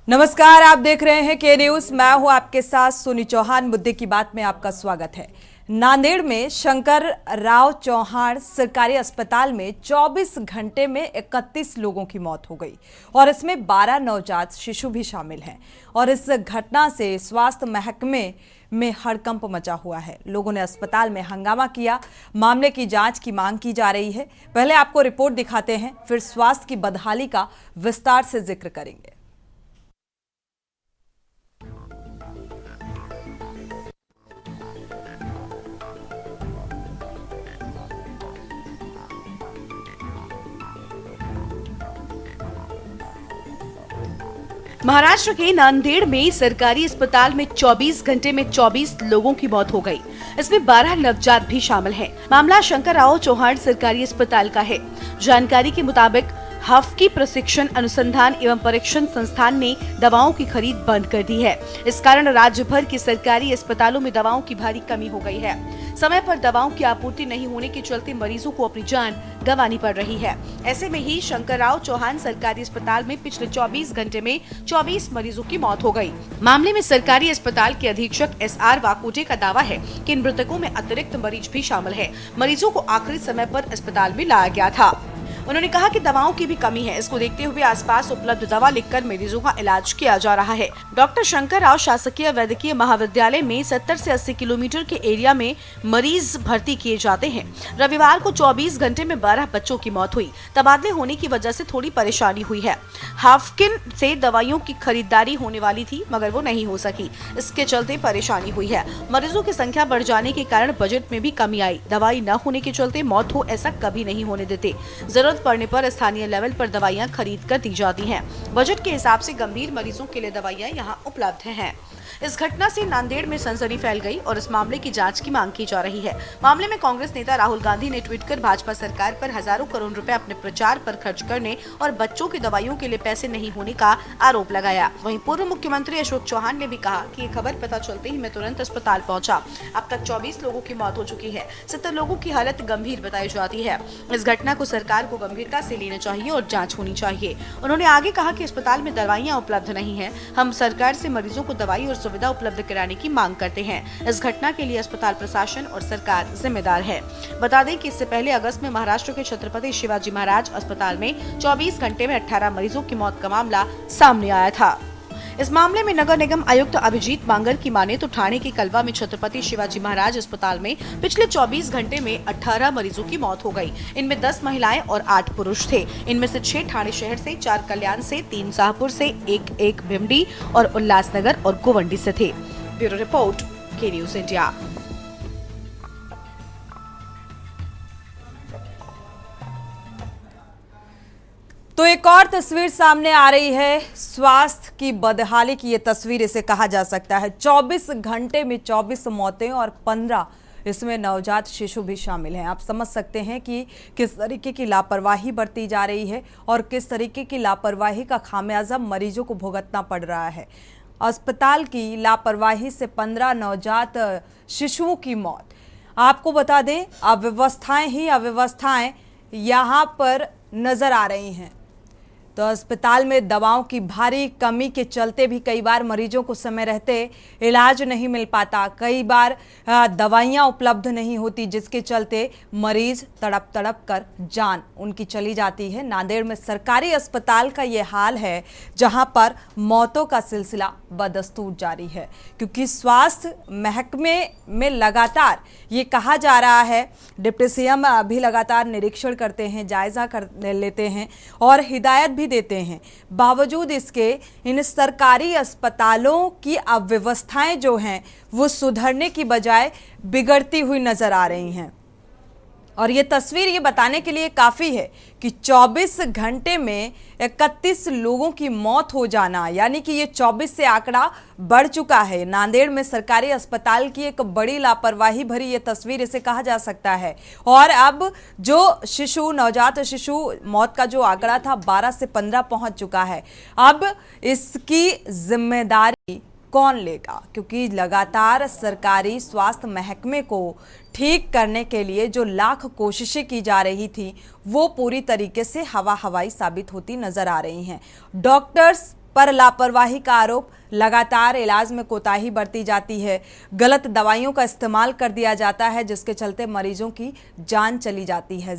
नमस्कार, आप देख रहे हैं के न्यूज। मैं हूं आपके साथ सोनी चौहान। मुद्दे की बात में आपका स्वागत है। नांदेड़ में शंकर राव चौहान सरकारी अस्पताल में 24 घंटे में 31 लोगों की मौत हो गई और इसमें 12 नवजात शिशु भी शामिल हैं। और इस घटना से स्वास्थ्य महकमे में हड़कंप मचा हुआ है। लोगों ने अस्पताल में हंगामा किया। मामले की जांच की मांग की जा रही है। पहले आपको रिपोर्ट दिखाते हैं, फिर स्वास्थ्य की बदहाली का विस्तार से जिक्र करेंगे। महाराष्ट्र के नांदेड़ में सरकारी अस्पताल में 24 घंटे में 24 लोगों की मौत हो गई। इसमें 12 नवजात भी शामिल हैं। मामला शंकर राव चौहान सरकारी अस्पताल का है। जानकारी के मुताबिक हाफकी प्रशिक्षण अनुसंधान एवं परीक्षण संस्थान ने दवाओं की खरीद बंद कर दी है। इस कारण राज्य भर के सरकारी अस्पतालों में दवाओं की भारी कमी हो गई है। समय पर दवाओं की आपूर्ति नहीं होने के चलते मरीजों को अपनी जान गंवानी पड़ रही है। ऐसे में ही शंकर राव चौहान सरकारी अस्पताल में पिछले 24 घंटे में 24 मरीजों की मौत हो गई। मामले में सरकारी अस्पताल के अधीक्षक SR वाकुटे का दावा है कि इन मृतकों में अतिरिक्त मरीज भी शामिल है। मरीजों को आखिरी समय पर अस्पताल में लाया गया था। उन्होंने कहा कि दवाओं की भी कमी है। इसको देखते हुए आसपास उपलब्ध दवा लिखकर मरीजों का इलाज किया जा रहा है। डॉक्टर शंकर राव शासकीय वैद्यकीय महाविद्यालय में 70 से 80 किलोमीटर के एरिया में मरीज भर्ती किए जाते हैं। रविवार को 24 घंटे में 12 बच्चों की मौत हुई। तबादले होने की वजह से थोड़ी परेशानी हुई है। हाफकिन से दवाइयों की खरीदारी होने वाली थी मगर वो नहीं हो सकी। इसके चलते परेशानी हुई है। मरीजों की संख्या बढ़ जाने के कारण बजट में भी कमी आई। दवाई न होने के चलते मौत हो ऐसा कभी नहीं होने देते। जरूरत पड़ने पर स्थानीय लेवल पर दवाइयां खरीद कर दी जाती हैं। बजट के हिसाब से गंभीर मरीजों के लिए दवाइयां यहां उपलब्ध हैं। इस घटना से नांदेड़ में सनसनी फैल गई और इस मामले की जांच की मांग की जा रही है। मामले में कांग्रेस नेता राहुल गांधी ने ट्वीट कर भाजपा सरकार पर हजारों करोड़ रुपए अपने प्रचार पर खर्च करने और बच्चों की दवाइयों के लिए पैसे नहीं होने का आरोप लगाया। वहीं पूर्व मुख्यमंत्री अशोक चौहान ने भी कहा कि ये खबर पता चलते ही मैं तुरंत अस्पताल पहुंचा। अब तक 24 लोगों की मौत हो चुकी है। 70 लोगों की हालत गंभीर बताई जाती है। इस घटना को सरकार को गंभीरता से लेना चाहिए और जाँच होनी चाहिए। उन्होंने आगे कहा कि अस्पताल में दवाइयाँ उपलब्ध नहीं है। हम सरकार से मरीजों को दवाई और सुविधा उपलब्ध कराने की मांग करते हैं। इस घटना के लिए अस्पताल प्रशासन और सरकार जिम्मेदार है। बता दें कि इससे पहले अगस्त में महाराष्ट्र के छत्रपति शिवाजी महाराज अस्पताल में 24 घंटे में 18 मरीजों की मौत का मामला सामने आया था। इस मामले में नगर निगम आयुक्त अभिजीत बांगर की माने तो ठाणे के कलवा में छत्रपति शिवाजी महाराज अस्पताल में पिछले 24 घंटे में 18 मरीजों की मौत हो गई। इनमें 10 महिलाएं और 8 पुरुष थे। इनमें से 6 ठाणे शहर से, 4 कल्याण से, 3 शाहपुर से, एक भिमडी और उल्लासनगर और गोवंडी से थे। ब्यूरो रिपोर्ट, के न्यूज इंडिया। तो एक और तस्वीर सामने आ रही है। स्वास्थ्य की बदहाली की ये तस्वीर इसे कहा जा सकता है। 24 घंटे में 24 मौतें और 15 इसमें नवजात शिशु भी शामिल हैं। आप समझ सकते हैं कि किस तरीके की लापरवाही बरती जा रही है और किस तरीके की लापरवाही का खामियाजा मरीजों को भुगतना पड़ रहा है। अस्पताल की लापरवाही से 15 नवजात शिशुओं की मौत। आपको बता दें, अव्यवस्थाएं ही अव्यवस्थाएं यहाँ पर नजर आ रही हैं। तो अस्पताल में दवाओं की भारी कमी के चलते भी कई बार मरीजों को समय रहते इलाज नहीं मिल पाता। कई बार दवाइयाँ उपलब्ध नहीं होती, जिसके चलते मरीज तड़प तड़प कर जान उनकी चली जाती है। नांदेड़ में सरकारी अस्पताल का ये हाल है, जहां पर मौतों का सिलसिला बदस्तूर जारी है, क्योंकि स्वास्थ्य महकमे में लगातार ये कहा जा रहा है, डिप्टी सीएम भी लगातार निरीक्षण करते हैं, जायजा कर लेते हैं और हिदायत भी देते हैं। बावजूद इसके इन सरकारी अस्पतालों की अव्यवस्थाएं जो हैं वो सुधरने की बजाय बिगड़ती हुई नजर आ रही हैं। और ये तस्वीर ये बताने के लिए काफ़ी है कि 24 घंटे में 31 लोगों की मौत हो जाना, यानी कि ये 24 से आंकड़ा बढ़ चुका है। नांदेड़ में सरकारी अस्पताल की एक बड़ी लापरवाही भरी ये तस्वीर इसे कहा जा सकता है। और अब जो नवजात शिशु मौत का जो आंकड़ा था 12 से 15 पहुंच चुका है। अब इसकी जिम्मेदारी कौन लेगा, क्योंकि लगातार सरकारी स्वास्थ्य महकमे को ठीक करने के लिए जो लाख कोशिशें की जा रही थी वो पूरी तरीके से हवाई साबित होती नजर आ रही हैं। डॉक्टर्स पर लापरवाही का आरोप, लगातार इलाज में कोताही बरती जाती है, गलत दवाइयों का इस्तेमाल कर दिया जाता है जिसके चलते मरीजों की जान चली जाती है।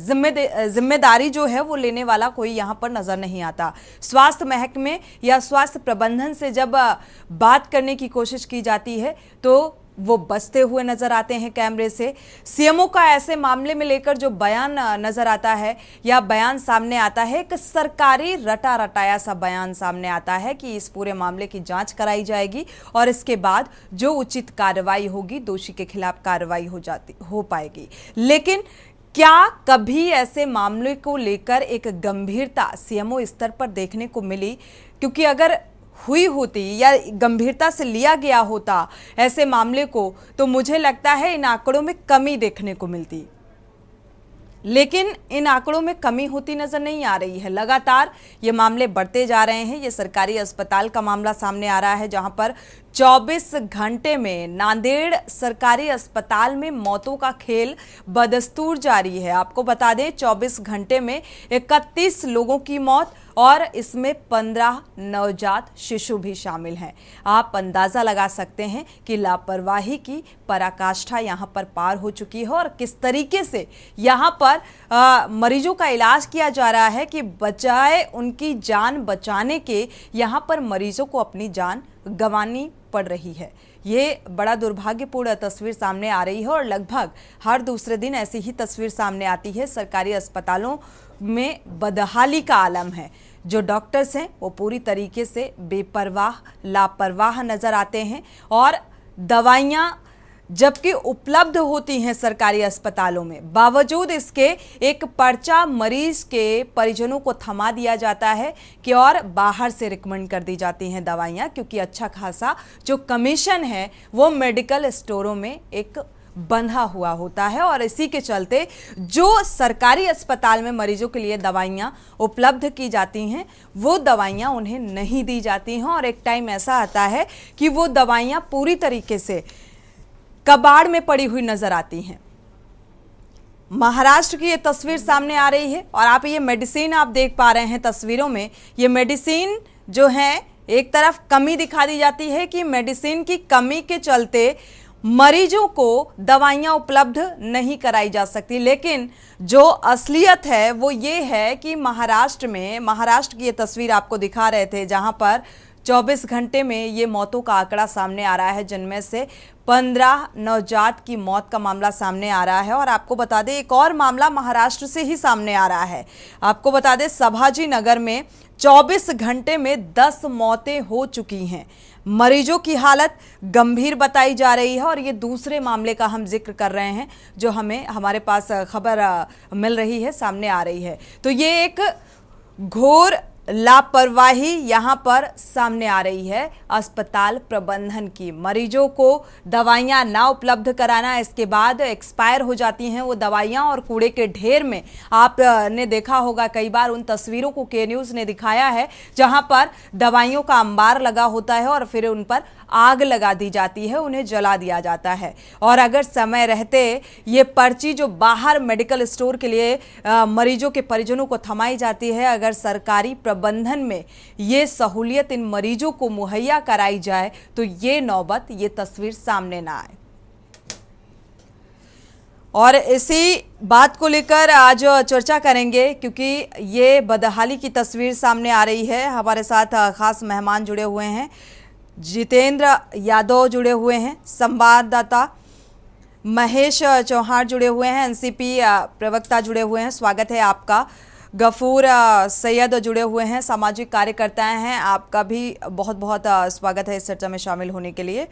जिम्मेदारी जो है वो लेने वाला कोई यहाँ पर नजर नहीं आता। स्वास्थ्य महकमे या स्वास्थ्य प्रबंधन से जब बात करने की कोशिश की जाती है तो वो बचते हुए नजर आते हैं कैमरे से। सीएमओ का ऐसे मामले में लेकर जो बयान नजर आता है या बयान सामने आता है, एक सरकारी रटा रटाया सा बयान सामने आता है कि इस पूरे मामले की जांच कराई जाएगी और इसके बाद जो उचित कार्रवाई होगी, दोषी के खिलाफ कार्रवाई हो पाएगी। लेकिन क्या कभी ऐसे मामले को लेकर एक गंभीरता सीएमओ स्तर पर देखने को मिली? क्योंकि अगर हुई होती या गंभीरता से लिया गया होता ऐसे मामले को तो मुझे लगता है इन आंकड़ों में कमी देखने को मिलती, लेकिन इन आंकड़ों में कमी होती नजर नहीं आ रही है। लगातार ये मामले बढ़ते जा रहे हैं। ये सरकारी अस्पताल का मामला सामने आ रहा है जहां पर 24 घंटे में नांदेड़ सरकारी अस्पताल में मौतों का खेल बदस्तूर जारी है। आपको बता दें 24 घंटे में 31 लोगों की मौत और इसमें 15 नवजात शिशु भी शामिल हैं। आप अंदाजा लगा सकते हैं कि लापरवाही की पराकाष्ठा यहां पर पार हो चुकी है और किस तरीके से यहां पर मरीजों का इलाज किया जा रहा है कि बचाए उनकी जान बचाने के यहां पर मरीजों को अपनी जान गंवानी पड़ रही है। ये बड़ा दुर्भाग्यपूर्ण तस्वीर सामने आ रही है और लगभग हर दूसरे दिन ऐसी ही तस्वीर सामने आती है। सरकारी अस्पतालों में बदहाली का आलम है। जो डॉक्टर्स हैं वो पूरी तरीके से बेपरवाह, लापरवाह नजर आते हैं और दवाइयाँ जबकि उपलब्ध होती हैं सरकारी अस्पतालों में, बावजूद इसके एक पर्चा मरीज के परिजनों को थमा दिया जाता है कि और बाहर से रिकमेंड कर दी जाती हैं दवाइयाँ, क्योंकि अच्छा खासा जो कमीशन है वो मेडिकल स्टोरों में एक बंधा हुआ होता है और इसी के चलते जो सरकारी अस्पताल में मरीजों के लिए दवाइयाँ उपलब्ध की जाती हैं वो दवाइयाँ उन्हें नहीं दी जाती हैं और एक टाइम ऐसा आता है कि वो दवाइयाँ पूरी तरीके से कबाड़ में पड़ी हुई नजर आती हैं। महाराष्ट्र की ये तस्वीर सामने आ रही है और आप ये मेडिसिन आप देख पा रहे हैं तस्वीरों में। ये मेडिसिन जो है एक तरफ कमी दिखा दी जाती है कि मेडिसिन की कमी के चलते मरीजों को दवाइयां उपलब्ध नहीं कराई जा सकती, लेकिन जो असलियत है वो ये है कि महाराष्ट्र की ये तस्वीर आपको दिखा रहे थे जहां पर 24 घंटे में ये मौतों का आंकड़ा सामने आ रहा है, जिनमें से 15 नवजात की मौत का मामला सामने आ रहा है। और आपको बता दें एक और मामला महाराष्ट्र से ही सामने आ रहा है। आपको बता दें संभाजी नगर में 24 घंटे में 10 मौतें हो चुकी हैं। मरीजों की हालत गंभीर बताई जा रही है और ये दूसरे मामले का हम जिक्र कर रहे हैं जो हमारे पास खबर मिल रही है, सामने आ रही है। तो ये एक घोर लापरवाही यहां पर सामने आ रही है अस्पताल प्रबंधन की। मरीजों को दवाइयां ना उपलब्ध कराना, इसके बाद एक्सपायर हो जाती हैं वो दवाइयां और कूड़े के ढेर में आपने देखा होगा कई बार उन तस्वीरों को के न्यूज़ ने दिखाया है जहां पर दवाइयों का अंबार लगा होता है और फिर उन पर आग लगा दी जाती है, उन्हें जला दिया जाता है। और अगर समय रहते ये पर्ची जो बाहर मेडिकल स्टोर के लिए मरीजों के परिजनों को थमाई जाती है, अगर सरकारी प्रबंधन में ये सहूलियत इन मरीजों को मुहैया कराई जाए तो ये नौबत, ये तस्वीर सामने ना आए। और इसी बात को लेकर आज चर्चा करेंगे क्योंकि ये बदहाली की तस्वीर सामने आ रही है। हमारे साथ खास मेहमान जुड़े हुए हैं, जितेंद्र यादव जुड़े हुए हैं, संवाददाता महेश चौहान जुड़े हुए हैं, एनसीपी प्रवक्ता जुड़े हुए हैं, स्वागत है आपका। गफूर सैयद जुड़े हुए हैं, सामाजिक कार्यकर्ता हैं, आपका भी बहुत बहुत स्वागत है इस चर्चा में शामिल होने के लिए।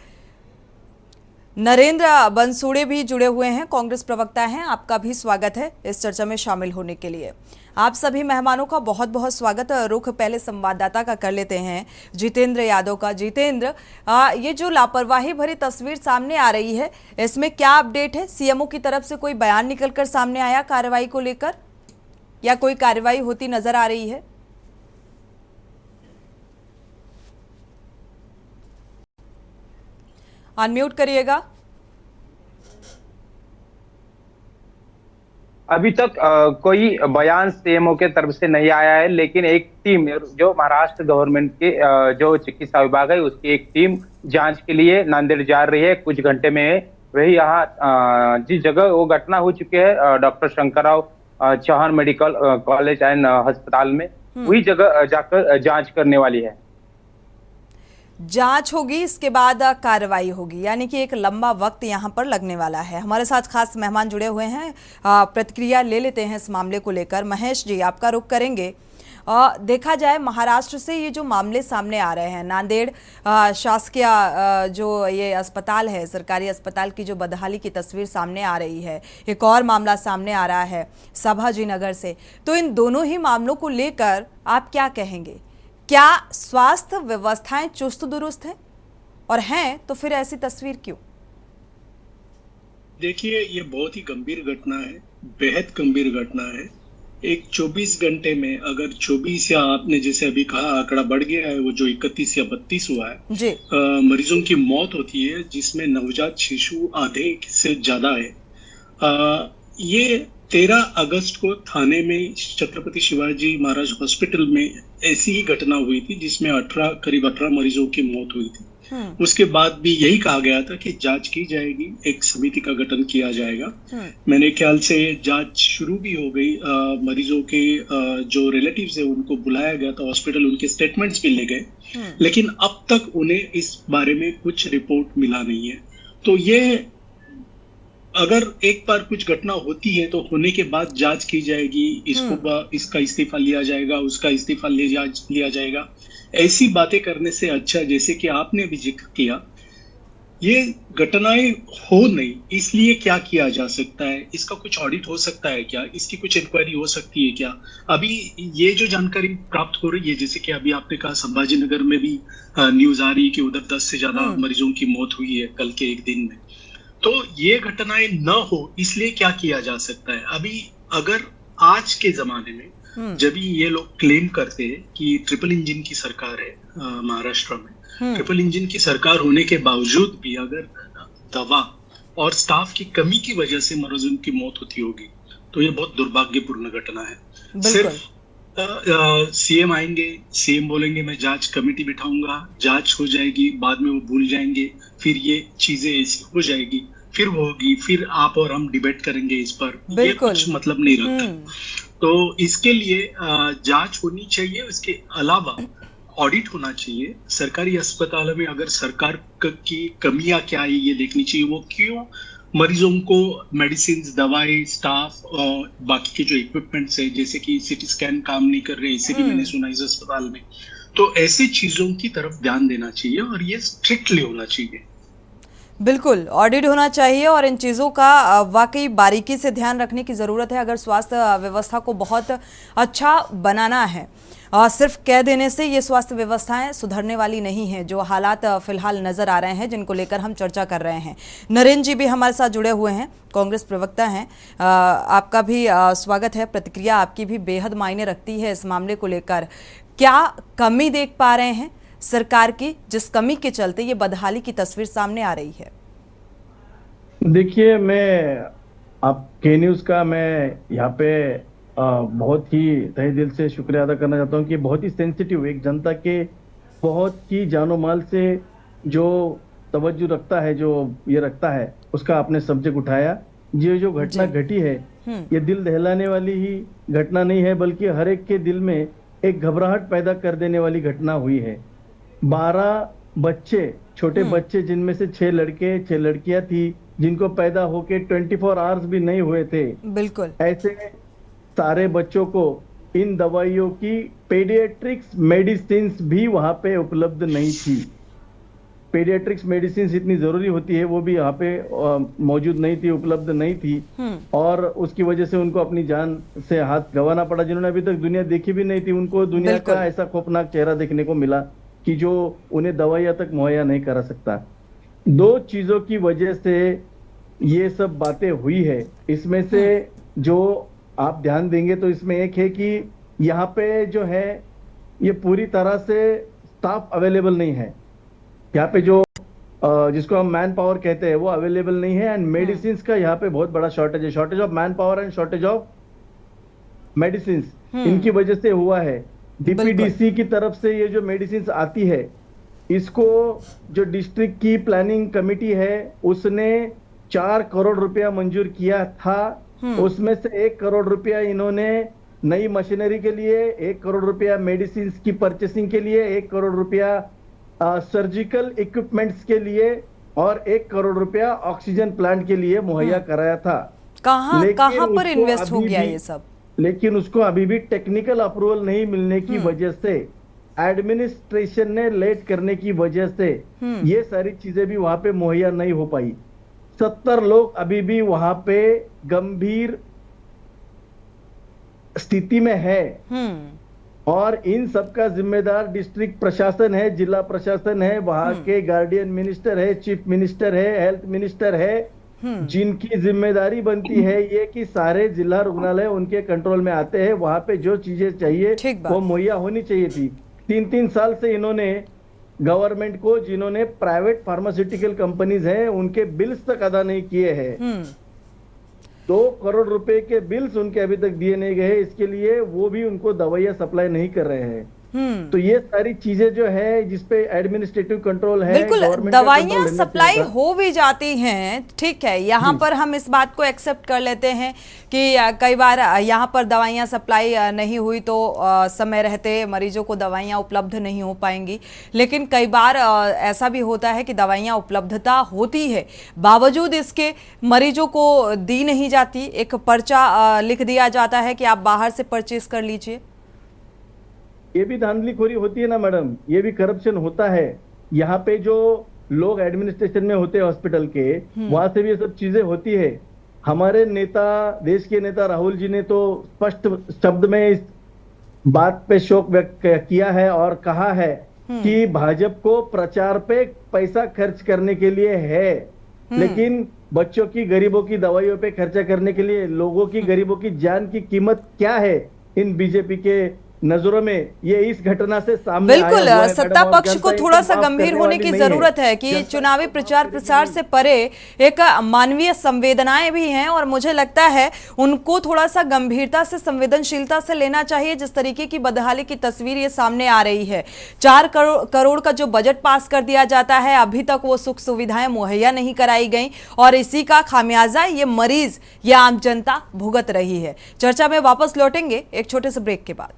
नरेंद्र बनसुड़े भी जुड़े हुए हैं, कांग्रेस प्रवक्ता हैं, आपका भी स्वागत है इस चर्चा में शामिल होने के लिए। आप सभी मेहमानों का बहुत बहुत स्वागत। रुख पहले संवाददाता का कर लेते हैं, जितेंद्र यादव का। जितेंद्र, ये जो लापरवाही भरी तस्वीर सामने आ रही है, इसमें क्या अपडेट है? सीएमओ की तरफ से कोई बयान निकलकर सामने आया कार्रवाई को लेकर या कोई कार्रवाई होती नजर आ रही है? अनम्यूट करिएगा। अभी तक कोई बयान सीएमओ के तरफ से नहीं आया है, लेकिन एक टीम जो महाराष्ट्र गवर्नमेंट के जो चिकित्सा विभाग है उसकी एक टीम जांच के लिए नांदेड़ जा रही है। कुछ घंटे में वही यहाँ जिस जगह वो घटना हो चुकी है doctor Shankarrao Chauhan medical college and अस्पताल में, वही जगह जाकर जांच करने वाली है। जांच होगी, इसके बाद कार्रवाई होगी, यानी कि एक लंबा वक्त यहां पर लगने वाला है। हमारे साथ खास मेहमान जुड़े हुए हैं, प्रतिक्रिया ले लेते हैं इस मामले को लेकर। महेश जी, आपका रुख करेंगे। देखा जाए महाराष्ट्र से ये जो मामले सामने आ रहे हैं, नांदेड़ शासकीय जो ये अस्पताल है, सरकारी अस्पताल की जो बदहाली की तस्वीर सामने आ रही है, एक और मामला सामने आ रहा है संभाजी नगर से, तो इन दोनों ही मामलों को लेकर आप क्या कहेंगे? क्या स्वास्थ्य व्यवस्थाएं चुस्त दुरुस्त हैं, और हैं तो फिर ऐसी तस्वीर क्यों? देखिए, ये बहुत ही गंभीर घटना है, बेहद गंभीर घटना है। एक 24 घंटे में अगर 24 या आपने जैसे अभी कहा आंकड़ा बढ़ गया है, वो जो 31 या 32 हुआ है जी। मरीजों की मौत होती है, जिसमें नवजात शिशु आधे से ज्यादा है। ये 13 अगस्त को थाने में छत्रपति शिवाजी महाराज हॉस्पिटल में ऐसी ही घटना हुई थी, जिसमें करीब 18 मरीजों की मौत हुई थी। उसके बाद भी यही कहा गया था कि जांच की जाएगी, एक समिति का गठन किया जाएगा। मैंने ख्याल से जांच शुरू भी हो गई। मरीजों के जो रिलेटिव्स है उनको बुलाया गया था हॉस्पिटल, उनके स्टेटमेंट्स भी ले गए, लेकिन अब तक उन्हें इस बारे में कुछ रिपोर्ट मिला नहीं है। तो ये अगर एक बार कुछ घटना होती है तो होने के बाद जांच की जाएगी, इसका इस्तीफा लिया जाएगा, उसका इस्तीफा लिया जाएगा। ऐसी बातें करने से अच्छा, जैसे कि आपने भी जिक्र किया, ये घटनाएं हो नहीं, इसलिए क्या किया जा सकता है? इसका कुछ ऑडिट हो सकता है क्या? इसकी कुछ इंक्वायरी हो सकती है क्या? अभी ये जो जानकारी प्राप्त हो रही है, जैसे कि अभी आपने कहा संभाजी नगर में भी न्यूज आ रही है कि उधर 10 से ज्यादा मरीजों की मौत हुई है कल के एक दिन में। तो ये घटनाएं न हो इसलिए क्या किया जा सकता है? अभी अगर आज के जमाने में जब ये लोग क्लेम करते हैं कि ट्रिपल इंजन की सरकार है महाराष्ट्र में, ट्रिपल इंजन की सरकार होने के बावजूद भी अगर दवा और स्टाफ की कमी की वजह से मरीजों की मौत होती होगी, तो ये बहुत दुर्भाग्यपूर्ण घटना है। सिर्फ सीएम आएंगे, सीएम बोलेंगे मैं जांच कमेटी बिठाऊंगा, जांच हो जाएगी, बाद में वो भूल जाएंगे, फिर ये चीजें ऐसी हो जाएगी, फिर वो होगी, फिर आप और हम डिबेट करेंगे इस पर, ये कुछ मतलब नहीं रखता। तो इसके लिए जांच होनी चाहिए। इसके अलावा ऑडिट होना चाहिए सरकारी अस्पतालों में। अगर सरकार की कमियां क्या है ये देखनी चाहिए, वो क्यों मरीजों को मेडिसिन, दवाई, स्टाफ और बाकी के जो इक्विपमेंट्स है, जैसे कि सीटी स्कैन काम नहीं कर रहे, इसे भी मैंने सुना इस अस्पताल में। तो ऐसी चीजों की तरफ ध्यान देना चाहिए और ये स्ट्रिक्टली होना चाहिए। बिल्कुल, ऑडिट होना चाहिए और इन चीज़ों का वाकई बारीकी से ध्यान रखने की ज़रूरत है अगर स्वास्थ्य व्यवस्था को बहुत अच्छा बनाना है। सिर्फ कह देने से ये स्वास्थ्य व्यवस्थाएं सुधरने वाली नहीं हैं, जो हालात फिलहाल नज़र आ रहे हैं, जिनको लेकर हम चर्चा कर रहे हैं। नरेंद्र जी भी हमारे साथ जुड़े हुए हैं, कांग्रेस प्रवक्ता हैं। आपका भी स्वागत है। प्रतिक्रिया आपकी भी बेहद मायने रखती है इस मामले को लेकर। क्या कमी देख पा रहे हैं सरकार की, जिस कमी के चलते ये बदहाली की तस्वीर सामने आ रही है? देखिए, मैं आप के न्यूज़ का मैं यहाँ पे बहुत ही तहे दिल से शुक्रिया अदा करना चाहता हूँ कि बहुत ही सेंसिटिव, एक जनता के बहुत ही जानो माल से जो तवज्जो रखता है, जो ये रखता है, उसका आपने सब्जेक्ट उठाया। ये जो घटना घटी है, ये दिल दहलाने वाली ही घटना नहीं है, बल्कि हर एक के दिल में एक घबराहट पैदा कर देने वाली घटना हुई है। 12 बच्चे, छोटे बच्चे, जिनमें से 6 लड़के 6 लड़कियां थी, जिनको पैदा होके 24 आवर्स भी नहीं हुए थे। बिल्कुल ऐसे सारे बच्चों को इन दवाइयों की पेडियाट्रिक्स मेडिसिन भी वहां पे उपलब्ध नहीं थी। पेडियाट्रिक्स मेडिसिन इतनी जरूरी होती है, वो भी यहाँ पे मौजूद नहीं थी, उपलब्ध नहीं थी, और उसकी वजह से उनको अपनी जान से हाथ गंवाना पड़ा। जिन्होंने अभी तक दुनिया देखी भी नहीं थी, उनको दुनिया का ऐसा खौफनाक चेहरा देखने को मिला कि जो उन्हें दवाइयां तक मुहैया नहीं करा सकता। 2 चीजों की वजह से ये सब बातें हुई है। इसमें से जो आप ध्यान देंगे तो इसमें एक है कि यहाँ पे जो है ये पूरी तरह से स्टाफ अवेलेबल नहीं है। यहाँ पे जो जिसको हम मैन पावर कहते हैं वो अवेलेबल नहीं है, एंड मेडिसिन का यहाँ पे बहुत बड़ा शॉर्टेज है, shortage of man power and shortage of medicine, इनकी वजह से हुआ है। डीपीडीसी की तरफ से ये जो मेडिसिन आती है, इसको जो डिस्ट्रिक्ट की प्लानिंग कमेटी है उसने 4 करोड़ रुपया मंजूर किया था। उसमें से 1 करोड़ रुपया इन्होंने नई मशीनरी के लिए, 1 करोड़ रुपया मेडिसिन की परचेसिंग के लिए, 1 करोड़ रुपया सर्जिकल इक्विपमेंट्स के लिए और 1 करोड़ रुपया ऑक्सीजन प्लांट के लिए मुहैया कराया था। कहाँ लेकिन पर उसको इन्वेस्ट हो अभी गया भी- ये सब? लेकिन उसको अभी भी टेक्निकल अप्रूवल नहीं मिलने की वजह से, एडमिनिस्ट्रेशन ने लेट करने की वजह से ये सारी चीजें भी वहां पे मुहैया नहीं हो पाई। 70 लोग अभी भी वहां पे गंभीर स्थिति में है, और इन सब का जिम्मेदार डिस्ट्रिक्ट प्रशासन है, जिला प्रशासन है, वहां के गार्डियन मिनिस्टर है, चीफ मिनिस्टर है, हेल्थ मिनिस्टर है, जिनकी जिम्मेदारी बनती है ये कि सारे जिला रुग्णालय उनके कंट्रोल में आते हैं, वहां पे जो चीजें चाहिए ठीक बात। वो मुहैया होनी चाहिए थी। 3-3 साल से इन्होंने गवर्नमेंट को, जिन्होंने प्राइवेट फार्मास्यूटिकल कंपनीज हैं, उनके बिल्स तक अदा नहीं किए हैं। 2 करोड़ रुपए के बिल्स उनके अभी तक दिए नहीं गए, इसके लिए वो भी उनको दवाइयां सप्लाई नहीं कर रहे हैं। तो ये सारी चीजें जो है जिसपे एडमिनिस्ट्रेटिव कंट्रोल है, बिल्कुल, गवर्नमेंट का दवाइयां कंट्रोल लेना सप्लाई चाहिए था। हो भी जाती हैं, ठीक है, यहाँ पर हम इस बात को एक्सेप्ट कर लेते हैं कि कई बार यहाँ पर दवाइयां सप्लाई नहीं हुई तो समय रहते मरीजों को दवाइयां उपलब्ध नहीं हो पाएंगी। लेकिन कई बार ऐसा भी होता है कि दवाइयां उपलब्धता होती है, बावजूद इसके मरीजों को दी नहीं जाती, एक पर्चा लिख दिया जाता है कि आप बाहर से परचेज कर लीजिए। ये भी धांधलीखोरी होती है ना मैडम, ये भी करप्शन होता है। यहाँ पे जो लोग एडमिनिस्ट्रेशन में होते हैं हॉस्पिटल के, वहां से भी ये सब चीजें होती है। हमारे नेता, देश के नेता राहुल जी ने तो स्पष्ट शब्द में इस बात पे शोक व्यक्त किया है और कहा है कि भाजपा को प्रचार पे पैसा खर्च करने के लिए है, लेकिन बच्चों की, गरीबों की दवाइयों पे खर्चा करने के लिए, लोगों की, गरीबों की जान की कीमत क्या है इन बीजेपी के नजरों में, ये इस घटना से सामने बिल्कुल, आया हुआ है। सत्ता मैडम, पक्ष और को जनता थोड़ा इनको सा माफ गंभीर करने होने वाली की नहीं जरूरत है कि जनता चुनावी प्रचार प्रसार से परे एक मानवीय संवेदनाएं भी हैं, और मुझे लगता है उनको थोड़ा सा गंभीरता से, संवेदनशीलता से लेना चाहिए। जिस तरीके की बदहाली की तस्वीर ये सामने आ रही है, 4 करोड़ का जो बजट पास कर दिया जाता है, अभी तक वो सुख सुविधाएं मुहैया नहीं कराई गई, और इसी का खामियाजा ये मरीज, ये आम जनता भुगत रही है। चर्चा में वापस लौटेंगे एक छोटे से ब्रेक के बाद।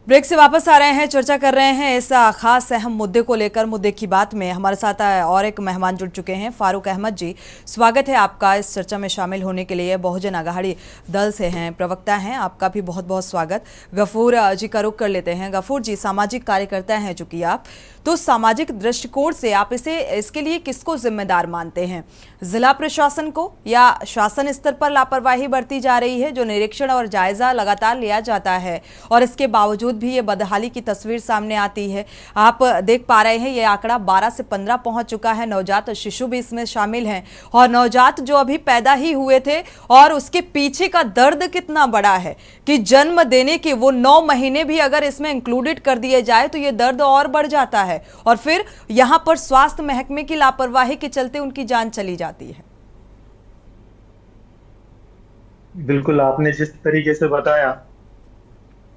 ब्रेक से वापस आ रहे हैं, चर्चा कर रहे हैं इस खास अहम मुद्दे को लेकर। मुद्दे की बात में हमारे साथ और एक मेहमान जुड़ चुके हैं, फारूक अहमद जी, स्वागत है आपका इस चर्चा में शामिल होने के लिए। बहुजन अघाड़ी दल से हैं, प्रवक्ता हैं, आपका भी बहुत बहुत स्वागत। गफूर जी का रुख कर लेते हैं। गफूर जी, सामाजिक कार्यकर्ता हैं चूंकि आप, तो सामाजिक दृष्टिकोण से आप इसके लिए किसको जिम्मेदार मानते हैं? जिला प्रशासन को, या शासन स्तर पर लापरवाही बरती जा रही है, जो निरीक्षण और जायजा लगातार लिया जाता है और इसके बावजूद भी ये बदहाली की तस्वीर सामने आती है? आप देख पा रहे हैं ये आंकड़ा 12 से 15 पहुंच चुका है, नवजात शिशु भी इसमें शामिल हैं, और नवजात जो अभी पैदा ही हुए थे, और उसके पीछे का दर्द कितना बड़ा है कि जन्म देने के वो 9 महीने भी अगर इसमें इंक्लूडेड कर दिए जाए तो ये दर्द और बढ़ जाता है, और फिर यहां पर स्वास्थ्य महकमे की लापरवाही के चलते उनकी जान चली जाती है। बिल्कुल, आपने जिस तरीके से बताया,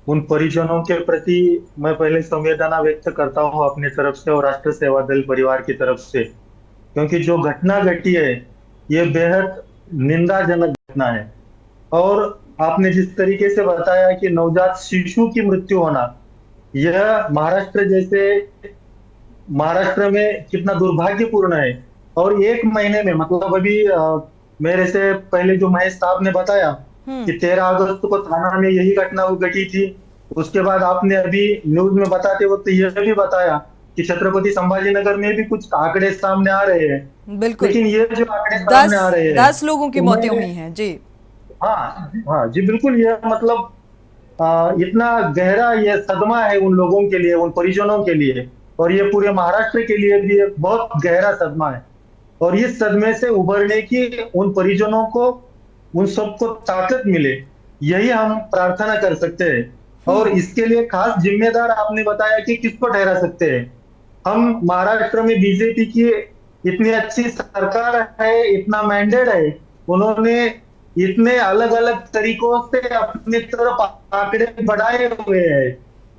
उन परिजनों के प्रति मैं पहले संवेदना व्यक्त करता हूं अपनी तरफ से और राष्ट्र सेवा दल परिवार की तरफ से, क्योंकि जो घटना घटी है ये बेहद निंदाजनक घटना है। और आपने जिस तरीके से बताया कि नवजात शिशु की मृत्यु होना, यह महाराष्ट्र में कितना दुर्भाग्यपूर्ण है। और 1 महीने में, मतलब अभी मेरे से पहले जो महेश साहब ने बताया कि 13 अगस्त को थाना में यही घटना घटी थी, उसके बाद आपने अभी न्यूज में बताते वक्त यह भी बताया कि छत्रपति संभाजीनगर में भी कुछ आंकड़े सामने आ रहे हैं। बिल्कुल, लेकिन ये जो आंकड़े सामने आ रहे हैं, 10 लोगों की मौतें हुई हैं जी। हाँ जी, बिल्कुल, यह मतलब इतना गहरा यह सदमा है उन लोगों के लिए, उन परिजनों के लिए, और ये पूरे महाराष्ट्र के लिए भी एक बहुत गहरा सदमा है। और इस सदमे से उभरने की उन परिजनों को, उन सबको ताकत मिले, यही हम प्रार्थना कर सकते हैं। और इसके लिए खास जिम्मेदार आपने बताया कि किसको ठहरा सकते हैं। हम महाराष्ट्र में बीजेपी की इतनी अच्छी सरकार है, इतना मैंडेट है, उन्होंने इतने अलग अलग तरीकों से अपनी तरफ आंकड़े बढ़ाए हुए हैं।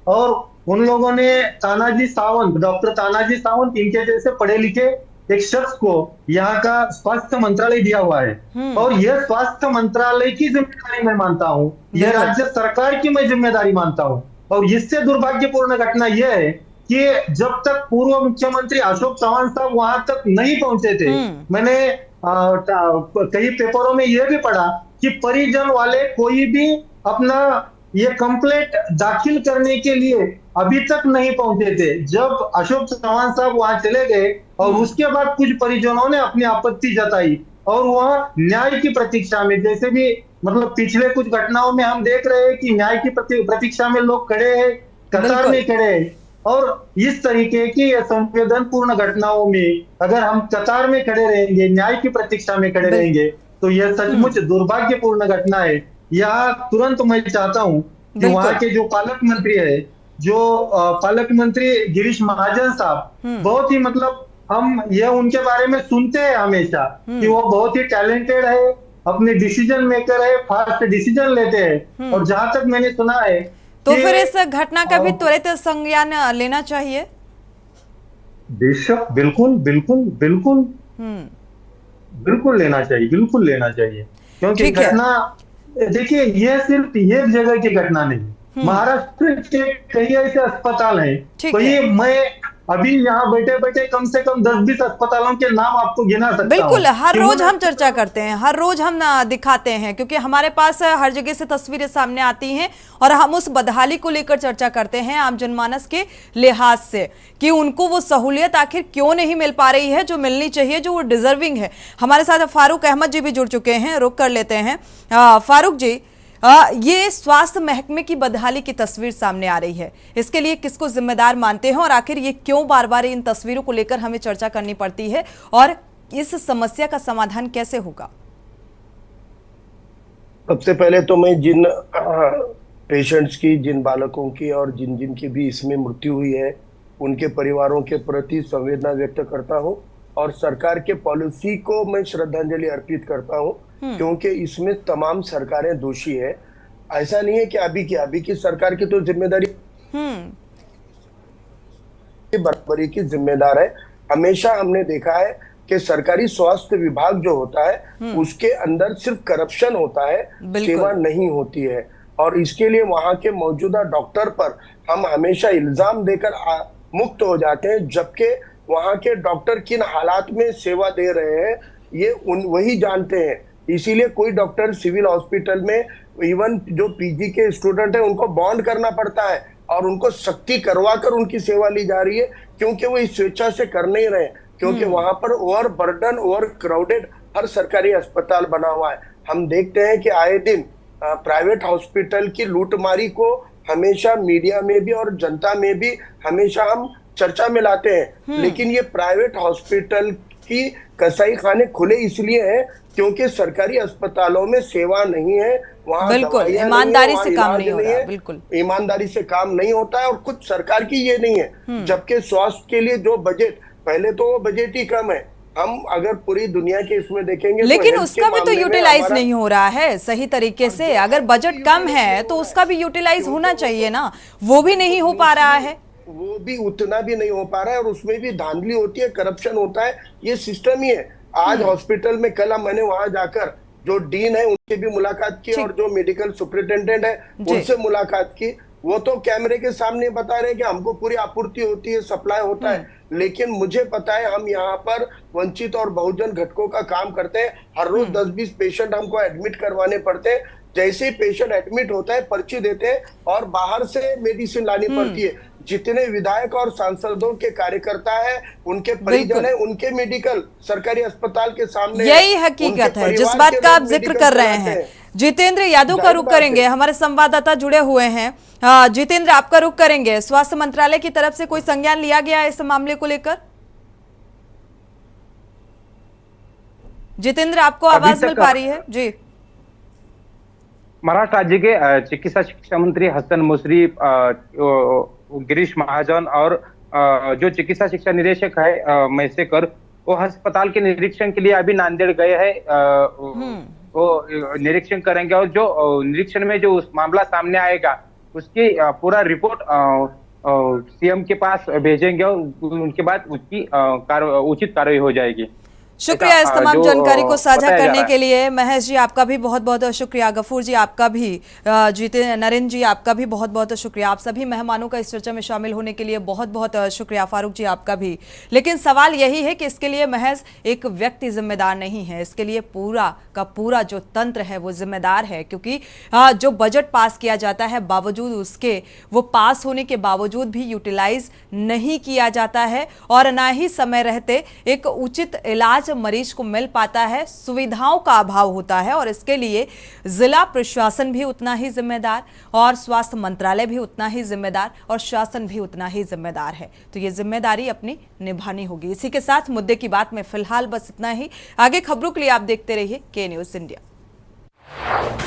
और उन लोगों ने तानाजी सावंत, डॉक्टर तानाजी सावंत, इनके जैसे पढ़े लिखे एक शख्स को यहाँ का स्वास्थ्य मंत्रालय दिया हुआ है। और यह स्वास्थ्य मंत्रालय की जिम्मेदारी मैं मानता हूँ, यह राज्य सरकार की मैं जिम्मेदारी मानता हूँ। और इससे दुर्भाग्यपूर्ण घटना यह है कि जब तक पूर्व मुख्यमंत्री अशोक चौहान साहब वहां तक नहीं पहुंचे थे, मैंने कई पेपरों में यह भी पढ़ा कि परिजन वाले कोई भी अपना ये कंप्लेंट दाखिल करने के लिए अभी तक नहीं पहुंचे थे। जब अशोक चौहान साहब वहां चले गए और उसके बाद कुछ परिजनों ने अपनी आपत्ति जताई और वह न्याय की प्रतीक्षा में, जैसे भी मतलब पिछले कुछ घटनाओं में हम देख रहे हैं कि न्याय की प्रतीक्षा में लोग खड़े हैं, कतार में खड़े हैं। और इस तरीके की संवेदनपूर्ण घटनाओं में अगर हम कतार में खड़े रहेंगे, न्याय की प्रतीक्षा में खड़े रहेंगे, तो यह सचमुच दुर्भाग्यपूर्ण घटना है। यहाँ तुरंत मैं चाहता हूँ कि वहाँ के जो पालक मंत्री है, जो पालक मंत्री गिरीश महाजन साहब, बहुत ही मतलब हम ये उनके बारे में सुनते हैं हमेशा कि वो बहुत ही टैलेंटेड है, अपने डिसीजन मेकर है, फास्ट डिसीजन लेते हैं। और जहां तक मैंने सुना है तो फिर इस घटना का भी त्वरित संज्ञान लेना चाहिए। बेशक, बिल्कुल बिल्कुल बिल्कुल बिल्कुल लेना चाहिए, बिल्कुल लेना चाहिए। क्योंकि घटना, देखिए, यह सिर्फ ये जगह की घटना नहीं, महाराष्ट्र के कई ऐसे अस्पताल हैं। तो ये मैं अभी यहाँ बैठे बैठे कम से कम 10-20 अस्पतालों के नाम आपको गिना सकता हूँ। बिल्कुल, हर रोज हम चर्चा करते हैं, हर रोज हम दिखाते हैं, क्योंकि हमारे पास हर जगह से तस्वीरें सामने आती हैं और हम उस बदहाली को लेकर चर्चा करते हैं आम जनमानस के लिहाज से कि उनको वो सहूलियत आखिर क्यों नहीं मिल पा रही है जो मिलनी चाहिए, जो वो डिजर्विंग है। हमारे साथ फारूक अहमद जी भी जुड़ चुके हैं, रुक कर लेते हैं। फारूक जी, ये स्वास्थ्य महकमे की बदहाली की तस्वीर सामने आ रही है, इसके लिए किसको जिम्मेदार मानते हैं और आखिर ये क्यों बार बार इन तस्वीरों को लेकर हमें चर्चा करनी पड़ती है और इस समस्या का समाधान कैसे होगा? सबसे पहले तो मैं जिन पेशेंट्स की, जिन बालकों की और जिन जिन की भी इसमें मृत्यु हुई है, उनके परिवारों के प्रति संवेदना व्यक्त करता हूँ और सरकार के पॉलिसी को मैं श्रद्धांजलि अर्पित करता हूँ, क्योंकि इसमें तमाम सरकारें दोषी है। ऐसा नहीं है कि अभी की सरकार की तो जिम्मेदारी बराबरी की जिम्मेदार है। हमेशा हमने देखा है कि सरकारी स्वास्थ्य विभाग जो होता है उसके अंदर सिर्फ करप्शन होता है, सेवा नहीं होती है। और इसके लिए वहां के मौजूदा डॉक्टर पर हम हमेशा इल्जाम देकर मुक्त हो जाते हैं, जबकि वहां के डॉक्टर किन हालात में सेवा दे रहे हैं ये वही जानते हैं। इसीलिए कोई डॉक्टर सिविल हॉस्पिटल में, इवन जो पीजी के स्टूडेंट हैं, उनको बॉन्ड करना पड़ता है और उनको सख्ती करवा कर उनकी सेवा ली जा रही है, क्योंकि वो इस स्वेच्छा से कर नहीं रहे, क्योंकि वहां पर ओवर बर्डन, ओवर क्राउडेड हर सरकारी अस्पताल बना हुआ है। हम देखते हैं कि आए दिन प्राइवेट हॉस्पिटल की लूटमारी को हमेशा मीडिया में भी और जनता में भी हमेशा हम चर्चा में लाते हैं, लेकिन ये प्राइवेट हॉस्पिटल की कसाई खाने खुले इसलिए हैं क्योंकि सरकारी अस्पतालों में सेवा नहीं है, वहाँ बिल्कुल ईमानदारी से काम नहीं हो रहा है, बिल्कुल ईमानदारी से काम नहीं होता है और कुछ सरकार की ये नहीं है। जबकि स्वास्थ्य के लिए जो बजट, पहले तो वो बजट ही कम है, हम अगर पूरी दुनिया के इसमें देखेंगे लेकिन तो उसका भी तो यूटिलाइज नहीं हो रहा है सही तरीके से। अगर बजट कम है तो उसका भी यूटिलाइज होना चाहिए ना, वो भी नहीं हो पा रहा है, वो भी उतना भी नहीं हो पा रहा है और उसमें भी धांधली होती है, करप्शन होता है, ये सिस्टम ही है। आज हॉस्पिटल में कल मैंने वहां जाकर जो डीन है उनसे भी मुलाकात की और जो मेडिकल सुपरिटेंडेंट है उनसे मुलाकात की। वो तो कैमरे के सामने बता रहे हैं कि हमको पूरी आपूर्ति होती है, सप्लाई होता है, लेकिन मुझे पता है हम यहाँ पर वंचित और बहुजन घटकों का काम करते हैं। हर रोज 10-20 पेशेंट हमको एडमिट करवाने पड़ते हैं। जैसे ही पेशेंट एडमिट होता है पर्ची देते हैं और बाहर से मेडिसिन लानी पड़ती है। जितने विधायक और सांसदों के कार्यकर्ता है, उनके परिजन है, उनके मेडिकल सरकारी अस्पताल के सामने, यही हकीकत है जिस बात का आप जिक्र कर रहे हैं। जितेंद्र यादव का रुख करेंगे, हमारे संवाददाता जुड़े हुए हैं। जितेंद्र, आपका रुख करेंगे, स्वास्थ्य मंत्रालय की तरफ से कोई संज्ञान लिया गया है इस मामले को लेकर? जितेंद्र, आपको अभी आवाज मिल तक पा रही है जी? महाराष्ट्र राज्य के चिकित्सा शिक्षा मंत्री हसन मुश्रीफ, गिरीश महाजन और जो चिकित्सा शिक्षा निदेशक है मैसेकर, वो अस्पताल के निरीक्षण के लिए अभी नांदेड़ गए हैं। वो निरीक्षण करेंगे और जो निरीक्षण में जो उस मामला सामने आएगा उसकी पूरा रिपोर्ट सीएम के पास भेजेंगे और उनके बाद उसकी उचित कार्रवाई हो जाएगी। शुक्रिया इस तमाम जानकारी को साझा करने के लिए। महेश जी आपका भी बहुत बहुत शुक्रिया, गफूर जी आपका भी, नरेंद्र जी आपका भी बहुत बहुत शुक्रिया। आप सभी मेहमानों का इस चर्चा में शामिल होने के लिए बहुत बहुत शुक्रिया। फारूक जी आपका भी। लेकिन सवाल यही है कि इसके लिए महज एक व्यक्ति जिम्मेदार नहीं है, इसके लिए पूरा का पूरा जो तंत्र है वो जिम्मेदार है, क्योंकि जो बजट पास किया जाता है बावजूद उसके, वो पास होने के बावजूद भी यूटिलाइज नहीं किया जाता है और ना ही समय रहते एक उचित इलाज मरीज को मिल पाता है। सुविधाओं का अभाव होता है और इसके लिए जिला प्रशासन भी उतना ही जिम्मेदार और स्वास्थ्य मंत्रालय भी उतना ही जिम्मेदार और शासन भी उतना ही जिम्मेदार है। तो ये जिम्मेदारी अपनी निभानी होगी। इसी के साथ मुद्दे की बात में फिलहाल बस इतना ही। आगे खबरों के लिए आप देखते रहिए के न्यूज़ इंडिया।